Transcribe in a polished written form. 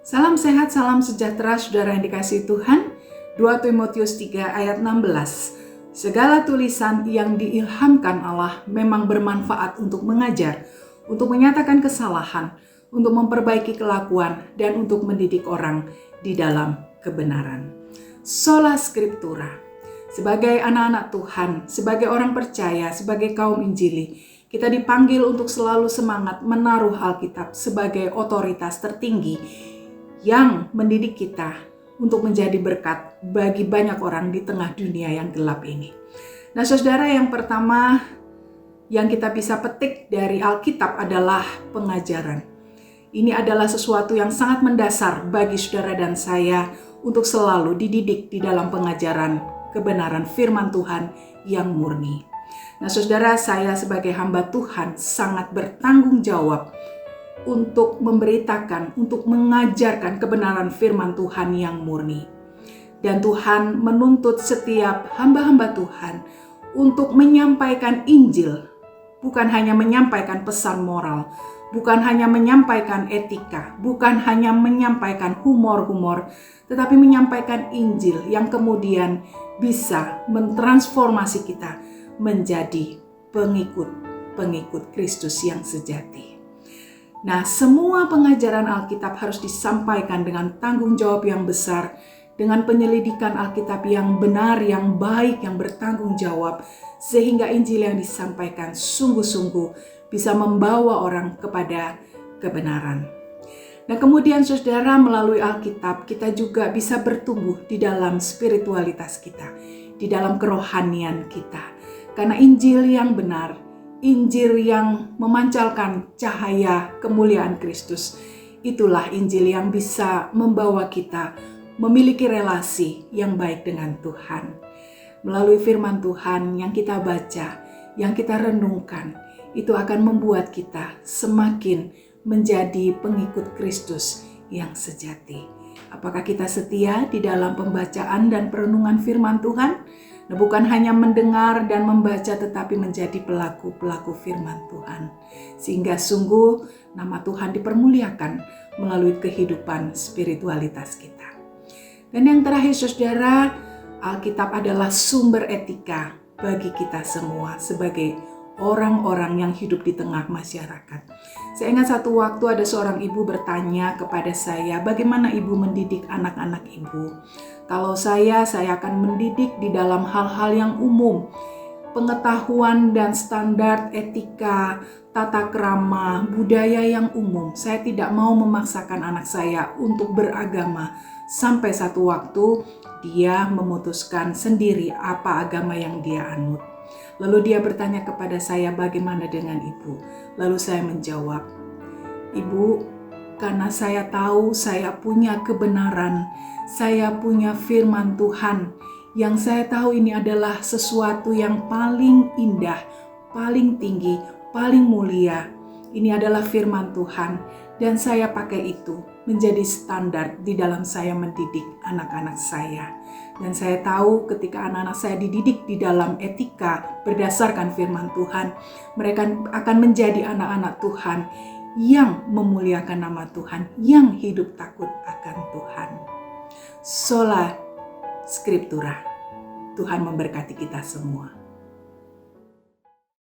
Salam sehat, salam sejahtera saudara yang dikasihi Tuhan. 2 Timotius 3 ayat 16. Segala tulisan yang diilhamkan Allah memang bermanfaat untuk mengajar, untuk menyatakan kesalahan, untuk memperbaiki kelakuan, dan untuk mendidik orang di dalam kebenaran. Sola Scriptura. Sebagai anak-anak Tuhan, sebagai orang percaya, sebagai kaum Injili, kita dipanggil untuk selalu semangat menaruh Alkitab sebagai otoritas tertinggi yang mendidik kita untuk menjadi berkat bagi banyak orang di tengah dunia yang gelap ini. Nah, saudara, yang pertama yang kita bisa petik dari Alkitab adalah pengajaran. Ini adalah sesuatu yang sangat mendasar bagi saudara dan saya untuk selalu dididik di dalam pengajaran kebenaran firman Tuhan yang murni. Nah, saudara, saya sebagai hamba Tuhan sangat bertanggung jawab untuk memberitakan, untuk mengajarkan kebenaran firman Tuhan yang murni. Dan Tuhan menuntut setiap hamba-hamba Tuhan untuk menyampaikan Injil, bukan hanya menyampaikan pesan moral, bukan hanya menyampaikan etika, bukan hanya menyampaikan humor-humor, tetapi menyampaikan Injil yang kemudian bisa mentransformasi kita menjadi pengikut Kristus yang sejati. Nah, semua pengajaran Alkitab harus disampaikan dengan tanggung jawab yang besar, dengan penyelidikan Alkitab yang benar, yang baik, yang bertanggung jawab, sehingga Injil yang disampaikan sungguh-sungguh bisa membawa orang kepada kebenaran. Nah, kemudian saudara, melalui Alkitab kita juga bisa bertumbuh di dalam spiritualitas kita, di dalam kerohanian kita. Karena Injil yang benar, Injil yang memancarkan cahaya kemuliaan Kristus, itulah Injil yang bisa membawa kita memiliki relasi yang baik dengan Tuhan. Melalui firman Tuhan yang kita baca, yang kita renungkan, itu akan membuat kita semakin menjadi pengikut Kristus yang sejati. Apakah kita setia di dalam pembacaan dan perenungan firman Tuhan? Nah, bukan hanya mendengar dan membaca, tetapi menjadi pelaku-pelaku firman Tuhan. Sehingga sungguh nama Tuhan dipermuliakan melalui kehidupan spiritualitas kita. Dan yang terakhir saudara, Alkitab adalah sumber etika bagi kita semua sebagai orang-orang yang hidup di tengah masyarakat. Saya ingat satu waktu ada seorang ibu bertanya kepada saya, bagaimana ibu mendidik anak-anak ibu? Kalau saya akan mendidik di dalam hal-hal yang umum, pengetahuan dan standar etika, tata krama, budaya yang umum. Saya tidak mau memaksakan anak saya untuk beragama sampai satu waktu dia memutuskan sendiri apa agama yang dia anut. Lalu dia bertanya kepada saya, bagaimana dengan ibu? Lalu saya menjawab, ibu, karena saya tahu saya punya kebenaran, saya punya firman Tuhan, yang saya tahu ini adalah sesuatu yang paling indah, paling tinggi, paling mulia. Ini adalah firman Tuhan, dan saya pakai itu menjadi standar di dalam saya mendidik anak-anak saya. Dan saya tahu ketika anak-anak saya dididik di dalam etika berdasarkan firman Tuhan, mereka akan menjadi anak-anak Tuhan yang memuliakan nama Tuhan, yang hidup takut akan Tuhan. Sola Scriptura. Tuhan memberkati kita semua.